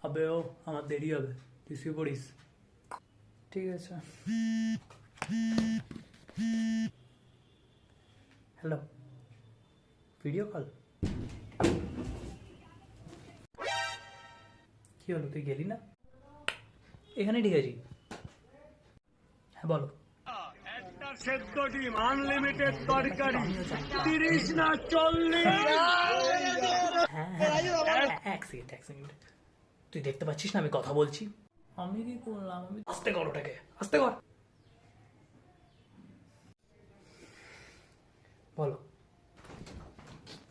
আবে ও আমার দেরি হবে, তুই শুয়ে পড়িস। ঠিক আছে। Hello, video call? কি হলো, তুই গেলি না? এখানে ঠিক আছি। হ্যাঁ বলো। একটা সেদ্ধ ডিম আনলিমিটেড তরকারি 30 না 40। হ্যাঁ এক সেকেন্ড, তুই দেখতে পাচ্ছিস না আমি কথা বলছি? আমি কি করলাম? আমি আস্তে কর, ওটাকে আস্তে কর। বলো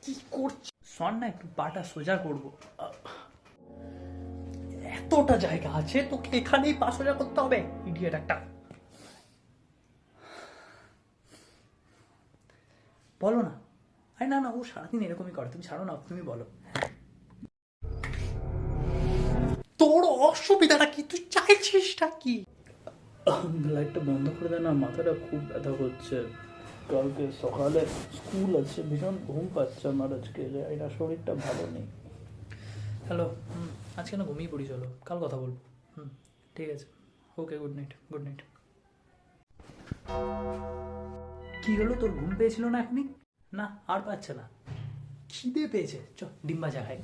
কি করছিস? শোন না, একটু পাটা সোজা করবো। এতটা জায়গা আছে, তোকে এখানেই পা সোজা করতে হবে? ইডিয়েট একটা। বলো না। আরে না না, ও সারাদিন এরকমই করে, তুমি ছাড়ো না, তুমি বলো। তোর অসুবিধাটা কি? তুই চাইছিসটা কি? লাইটটা বন্ধ করে দে না, মাথাটা খুব ব্যথা করছে। কালকে সকালে স্কুল আছে, ভীষণ ঘুম পাচ্ছে আমার আজকে, এটা শরীরটা ভালো নেই। হ্যালো, আজকে না ঘুমিয়ে পড়ি, চলো কাল কথা বলবো। ঠিক আছে, ওকে, গুড নাইট, গুড নাইট। কি হলো, তোর ঘুম পেয়েছিল না এখনই? না আর পাচ্ছে না, খিদে পেয়েছে, চ ডিম ভাজা খাই।